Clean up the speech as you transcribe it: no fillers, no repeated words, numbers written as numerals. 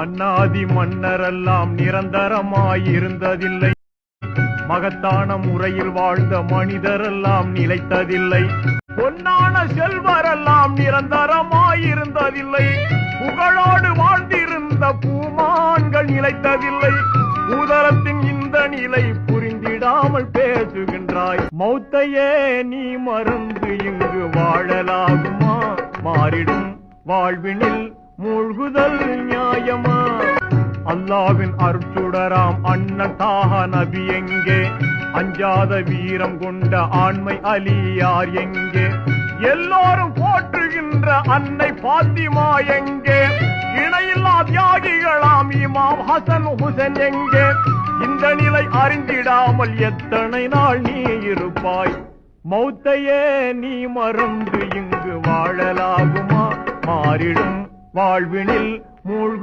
மன்னாதி மன்னரெல்லாம் நிரந்தரமாயிருந்ததில்லை. மகத்தான முறையில் வாழ்ந்த மனிதரெல்லாம் நிலைத்ததில்லை. பொன்னான செல்வரெல்லாம் நிரந்தரமாயிருந்ததில்லை. புகழோடு வாழ்ந்திருந்த பூமான்கள் நிலைத்ததில்லை. உதரத்தின் இந்த நிலை புரிந்திடாமல் பேசுகின்றாய். மௌத்தையே நீ மறந்து இங்கு வாழலாகுமா? மாறிடும் வாழ்வினில் மூழ்குதல் நியாயமா? அல்லாவின் அருட்சுடராம் அண்ணன் தாஹா நபி எங்கே? அஞ்சாத வீரம் கொண்ட ஆண்மை அலியார் எங்கே? எல்லோரும் போற்றுகின்ற அன்னை பாத்திமா எங்கே? இணையில்லா தியாகிகளாம் இமாம் ஹசன் ஹுசைன் எங்கே? இந்த நிலை அறிந்திடாமல் எத்தனை நாள் நீ இருப்பாய்? மௌத்தையே நீ மறந்து இங்கு வாழலாகுமா? மாறிடும் வாழ்வினில் மூழ்கு